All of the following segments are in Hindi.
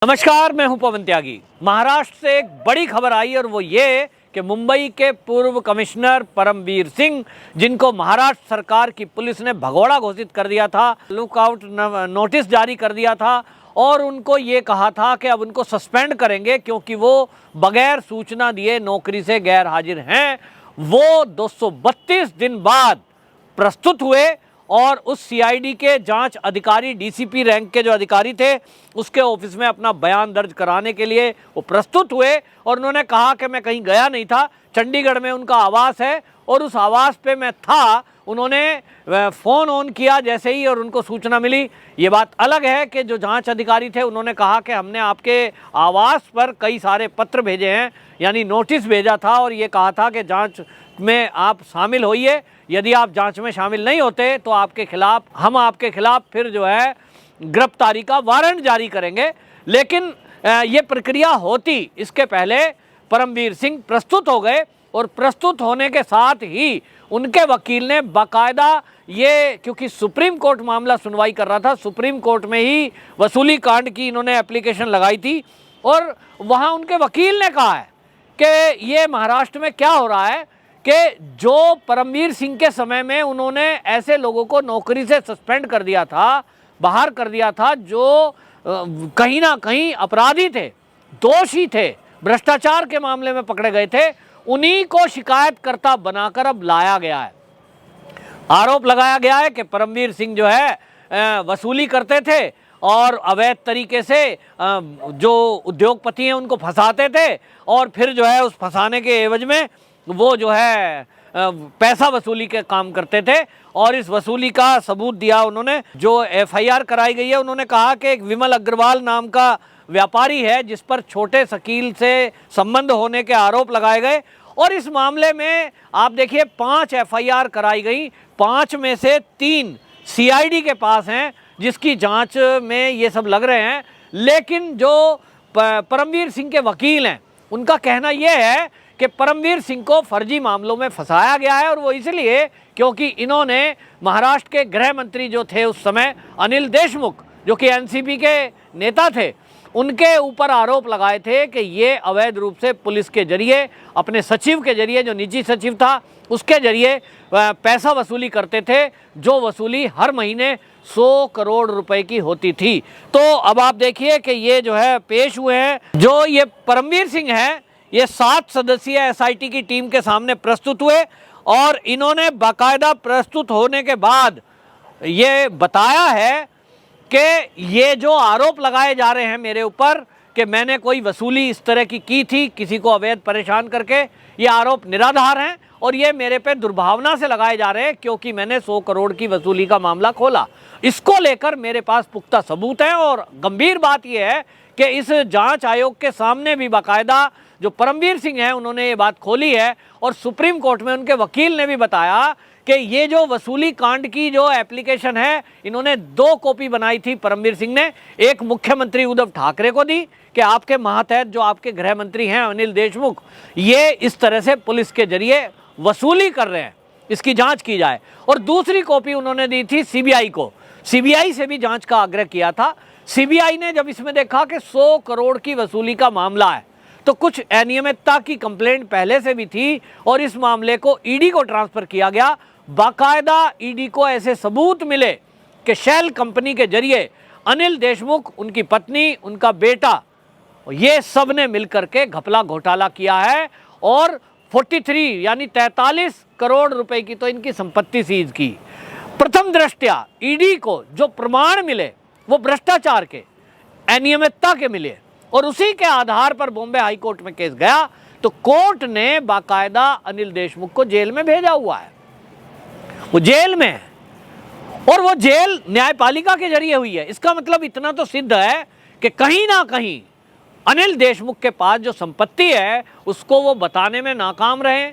नमस्कार, मैं हूं पवन त्यागी। महाराष्ट्र से एक बड़ी खबर आई और वो ये कि मुंबई के पूर्व कमिश्नर परमवीर सिंह, जिनको महाराष्ट्र सरकार की पुलिस ने भगोड़ा घोषित कर दिया था, लुकआउट नोटिस जारी कर दिया था और उनको ये कहा था कि अब उनको सस्पेंड करेंगे क्योंकि वो बगैर सूचना दिए नौकरी से गैर हाजिर हैं। वो 232 दिन बाद प्रस्तुत हुए और उस सीआईडी के जांच अधिकारी, डीसीपी रैंक के जो अधिकारी थे, उसके ऑफिस में अपना बयान दर्ज कराने के लिए वो प्रस्तुत हुए और उन्होंने कहा कि मैं कहीं गया नहीं था, चंडीगढ़ में उनका आवास है और उस आवास पे मैं था। उन्होंने फ़ोन ऑन किया जैसे ही और उनको सूचना मिली। ये बात अलग है कि जो जांच अधिकारी थे उन्होंने कहा कि हमने आपके आवास पर कई सारे पत्र भेजे हैं, यानी नोटिस भेजा था और ये कहा था कि जांच में आप शामिल होइए, यदि आप जांच में शामिल नहीं होते तो हम आपके खिलाफ फिर जो है गिरफ्तारी का वारंट जारी करेंगे। लेकिन ये प्रक्रिया होती इसके पहले परमवीर सिंह प्रस्तुत हो गए और प्रस्तुत होने के साथ ही उनके वकील ने बाकायदा ये, क्योंकि सुप्रीम कोर्ट मामला सुनवाई कर रहा था, सुप्रीम कोर्ट में ही वसूली कांड की इन्होंने एप्लीकेशन लगाई थी और वहाँ उनके वकील ने कहा है कि ये महाराष्ट्र में क्या हो रहा है कि जो परमवीर सिंह के समय में उन्होंने ऐसे लोगों को नौकरी से सस्पेंड कर दिया था, बाहर कर दिया था, जो कहीं ना कहीं अपराधी थे, दोषी थे, भ्रष्टाचार के मामले में पकड़े गए थे, उन्हीं को शिकायतकर्ता बनाकर अब लाया गया है। आरोप लगाया गया है कि परमवीर सिंह जो है वसूली करते थे और अवैध तरीके से जो उद्योगपति हैं उनको फंसाते थे और फिर जो है उस फंसाने के एवज में वो जो है पैसा वसूली के काम करते थे। और इस वसूली का सबूत दिया उन्होंने। जो एफआईआर कराई गई है, उन्होंने कहा कि एक विमल अग्रवाल नाम का व्यापारी है जिस पर छोटे शकील से संबंध होने के आरोप लगाए गए और इस मामले में आप देखिए 5 एफआईआर कराई गई, 5 में से 3 सीआईडी के पास हैं जिसकी जांच में ये सब लग रहे हैं। लेकिन जो परमवीर सिंह के वकील हैं उनका कहना यह है कि परमवीर सिंह को फर्जी मामलों में फंसाया गया है और वो इसलिए क्योंकि इन्होंने महाराष्ट्र के गृह मंत्री जो थे उस समय, अनिल देशमुख, जो कि एनसीपी के नेता थे, उनके ऊपर आरोप लगाए थे कि ये अवैध रूप से पुलिस के जरिए, अपने सचिव के जरिए, जो निजी सचिव था उसके जरिए पैसा वसूली करते थे, जो वसूली हर महीने 100 करोड़ रुपए की होती थी। तो अब आप देखिए कि ये जो है पेश हुए हैं। जो ये परमवीर सिंह है, ये 7 सदस्यीय एसआईटी की टीम के सामने प्रस्तुत हुए और इन्होंने बाकायदा प्रस्तुत होने के बाद ये बताया है कि ये जो आरोप लगाए जा रहे हैं मेरे ऊपर कि मैंने कोई वसूली इस तरह की थी किसी को अवैध परेशान करके, ये आरोप निराधार हैं और ये मेरे पे दुर्भावना से लगाए जा रहे हैं क्योंकि मैंने 100 करोड़ की वसूली का मामला खोला। इसको लेकर मेरे पास पुख्ता सबूत हैं और गंभीर बात यह है कि इस जांच आयोग के सामने भी बाकायदा जो परमवीर सिंह हैं उन्होंने ये बात खोली है और सुप्रीम कोर्ट में उनके वकील ने भी बताया कि ये जो वसूली कांड की जो एप्लीकेशन है, इन्होंने 2 कॉपी बनाई थी परमवीर सिंह ने। एक मुख्यमंत्री उद्धव ठाकरे को दी कि आपके मातहत जो आपके गृह मंत्री हैं अनिल देशमुख, ये इस तरह से पुलिस के जरिए वसूली कर रहे हैं, इसकी जांच की जाए। और दूसरी कॉपी उन्होंने दी थी सीबीआई को। सीबीआई से भी जांच का आग्रह किया था। सीबीआई ने जब इसमें देखा कि 100 करोड़ की वसूली का मामला है तो कुछ अनियमितता की कंप्लेंट पहले से भी थी और इस मामले को ईडी को ट्रांसफर किया गया। बाकायदा ईडी को ऐसे सबूत मिले कि शेल कंपनी के जरिए अनिल देशमुख, उनकी पत्नी, उनका बेटा, ये सब ने मिलकर के घपला घोटाला किया है और 43 यानी 43 करोड़ रुपए की तो इनकी संपत्ति सीज की। प्रथम दृष्टया ईडी को जो प्रमाण मिले वो भ्रष्टाचार के, अनियमितता के मिले और उसी के आधार पर बॉम्बे हाई कोर्ट में केस गया तो कोर्ट ने बाकायदा अनिल देशमुख को जेल में भेजा हुआ है। वो जेल में है और वो जेल न्यायपालिका के जरिए हुई है। इसका मतलब इतना तो सिद्ध है कि कहीं ना कहीं अनिल देशमुख के पास जो संपत्ति है उसको वो बताने में नाकाम रहे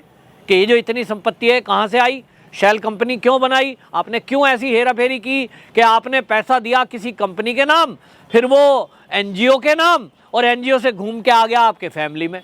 कि ये जो इतनी संपत्ति है कहाँ से आई, शेल कंपनी क्यों बनाई, आपने क्यों ऐसी हेराफेरी की कि आपने पैसा दिया किसी कंपनी के नाम, फिर वो एनजीओ के नाम और एनजीओ से घूम के आ गया आपके फैमिली में,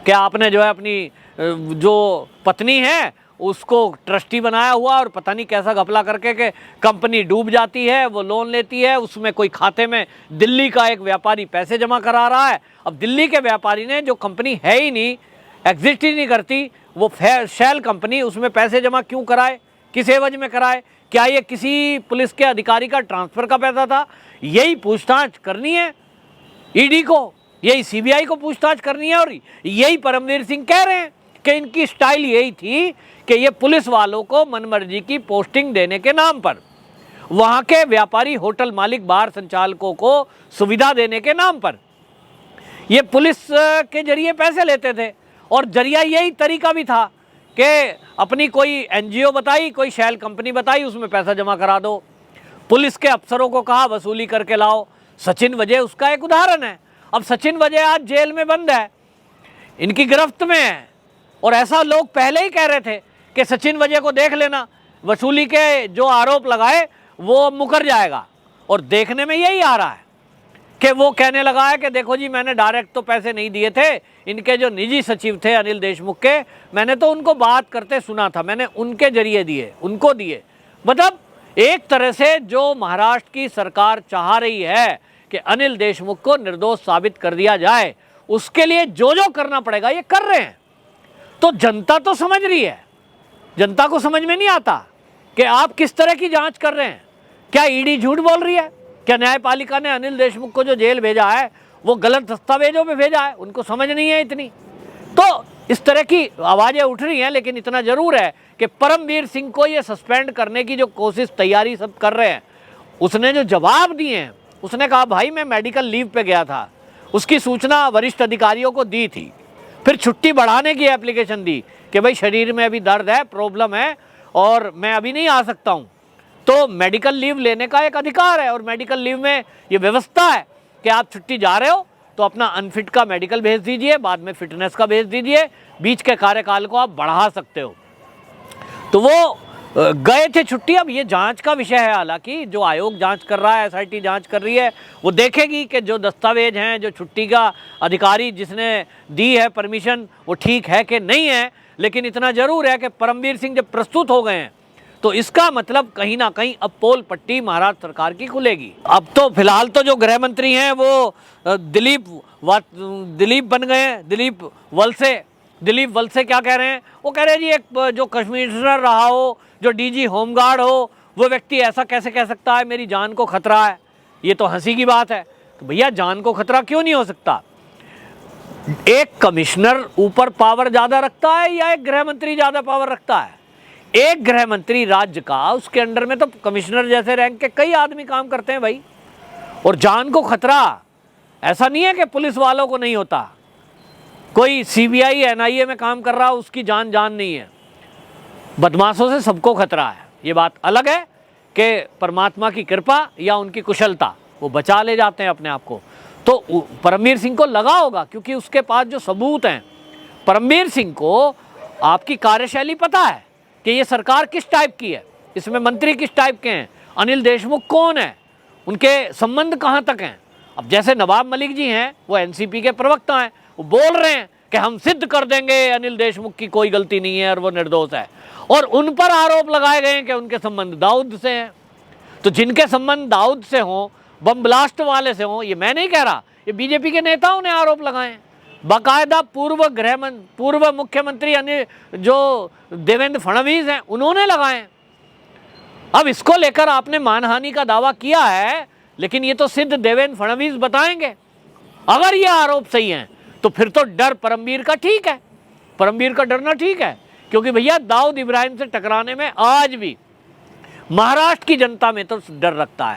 कि आपने जो है अपनी जो पत्नी है उसको ट्रस्टी बनाया हुआ और पता नहीं कैसा घपला करके के कंपनी डूब जाती है, वो लोन लेती है, उसमें कोई खाते में दिल्ली का एक व्यापारी पैसे जमा करा रहा है। अब दिल्ली के व्यापारी ने, जो कंपनी है ही नहीं, एग्जिस्ट ही नहीं करती, वो शेल कंपनी, उसमें पैसे जमा क्यों कराए, किस एवज में कराए? क्या ये किसी पुलिस के अधिकारी का ट्रांसफर का पैसा था? यही पूछताछ करनी है ईडी को, यही सीबीआई को पूछताछ करनी है। और यही परमवीर सिंह कह रहे हैं कि इनकी स्टाइल यही थी कि ये पुलिस वालों को मनमर्जी की पोस्टिंग देने के नाम पर, वहाँ के व्यापारी, होटल मालिक, बार संचालकों को सुविधा देने के नाम पर ये पुलिस के जरिए पैसे लेते थे। और जरिया यही तरीका भी था कि अपनी कोई एनजीओ बताई, कोई शेल कंपनी बताई, उसमें पैसा जमा करा दो। पुलिस के अफसरों को कहा वसूली करके लाओ। सचिन वजह उसका एक उदाहरण है। अब सचिन वजह आज जेल में बंद है, इनकी गिरफ्त में है, और ऐसा लोग पहले ही कह रहे थे कि सचिन वजह को देख लेना, वसूली के जो आरोप लगाए वो मुकर जाएगा। और देखने में यही आ रहा है कि वो कहने लगा है कि देखो जी, मैंने डायरेक्ट तो पैसे नहीं दिए थे, इनके जो निजी सचिव थे अनिल देशमुख के, मैंने तो उनको बात करते सुना था, मैंने उनके जरिए दिए, उनको दिए। मतलब एक तरह से जो महाराष्ट्र की सरकार चाह रही है कि अनिल देशमुख को निर्दोष साबित कर दिया जाए, उसके लिए जो जो करना पड़ेगा ये कर रहे हैं। तो जनता तो समझ रही है, जनता को समझ में नहीं आता कि आप किस तरह की जांच कर रहे हैं। क्या ईडी झूठ बोल रही है? क्या न्यायपालिका ने अनिल देशमुख को जो जेल भेजा है वो गलत दस्तावेजों में भेजा है? उनको समझ नहीं है इतनी। तो इस तरह की आवाज़ें उठ रही हैं, लेकिन इतना जरूर है कि परमवीर सिंह को ये सस्पेंड करने की जो कोशिश, तैयारी सब कर रहे हैं, उसने जो जवाब दिए हैं, उसने कहा भाई मैं मेडिकल लीव पे गया था, उसकी सूचना वरिष्ठ अधिकारियों को दी थी, फिर छुट्टी बढ़ाने की एप्लीकेशन दी कि भाई शरीर में अभी दर्द है, प्रॉब्लम है और मैं अभी नहीं आ सकता हूँ। तो मेडिकल लीव लेने का एक अधिकार है, और मेडिकल लीव में ये व्यवस्था है कि आप छुट्टी जा रहे हो तो अपना अनफिट का मेडिकल भेज दीजिए, बाद में फिटनेस का भेज दीजिए, बीच के कार्यकाल को आप बढ़ा सकते हो। तो वो गए थे छुट्टी। अब ये जांच का विषय है, हालांकि जो आयोग जांच कर रहा है, एसआईटी जांच कर रही है, वो देखेगी कि जो दस्तावेज हैं, जो छुट्टी का अधिकारी जिसने दी है परमिशन, वो ठीक है कि नहीं है। लेकिन इतना जरूर है कि परमवीर सिंह जब प्रस्तुत हो गए हैं तो इसका मतलब कहीं ना कहीं अब पोल पट्टी महाराष्ट्र सरकार की खुलेगी। अब तो फिलहाल तो जो गृह मंत्री हैं वो दिलीप बन गए हैं, दिलीप वलसे क्या कह रहे हैं? वो कह रहे हैं जी, एक जो कमिश्नर रहा हो, जो डीजी होमगार्ड हो, वो व्यक्ति ऐसा कैसे कह सकता है मेरी जान को खतरा है? ये तो हंसी की बात है। तो भैया जान को खतरा क्यों नहीं हो सकता? एक कमिश्नर ऊपर पावर ज्यादा रखता है या एक गृह मंत्री ज्यादा पावर रखता है? एक गृह मंत्री राज्य का, उसके अंडर में तो कमिश्नर जैसे रैंक के कई आदमी काम करते हैं भाई। और जान को खतरा ऐसा नहीं है कि पुलिस वालों को नहीं होता, कोई सीबीआई एनआईए में काम कर रहा उसकी जान नहीं है। बदमाशों से सबको खतरा है। ये बात अलग है कि परमात्मा की कृपा या उनकी कुशलता, वो बचा ले जाते हैं अपने आप को। तो परमवीर सिंह को लगा होगा, क्योंकि उसके पास जो सबूत हैं, परमवीर सिंह को आपकी कार्यशैली पता है कि ये सरकार किस टाइप की है, इसमें मंत्री किस टाइप के हैं, अनिल देशमुख कौन है, उनके संबंध कहाँ तक हैं। अब जैसे नवाब मलिक जी हैं, वो एनसीपी के प्रवक्ता हैं, वो बोल रहे हैं कि हम सिद्ध कर देंगे अनिल देशमुख की कोई गलती नहीं है और वो निर्दोष है, और उन पर आरोप लगाए गए हैं कि उनके संबंध दाऊद से हैं। तो जिनके संबंध दाऊद से हों, बम ब्लास्ट वाले से हों, ये मैं नहीं कह रहा, ये बीजेपी के नेताओं ने आरोप लगाए हैं। बाकायदा पूर्व मुख्यमंत्री जो देवेंद्र फडणवीस हैं, उन्होंने लगाए हैं। अब इसको लेकर आपने मानहानि का दावा किया है, लेकिन ये तो सिद्ध देवेंद्र फडणवीस बताएंगे। अगर ये आरोप सही हैं तो फिर तो डर परमवीर का ठीक है, परमवीर का डरना ठीक है, क्योंकि भैया दाऊद इब्राहिम से टकराने में आज भी महाराष्ट्र की जनता में तो डर रखता है।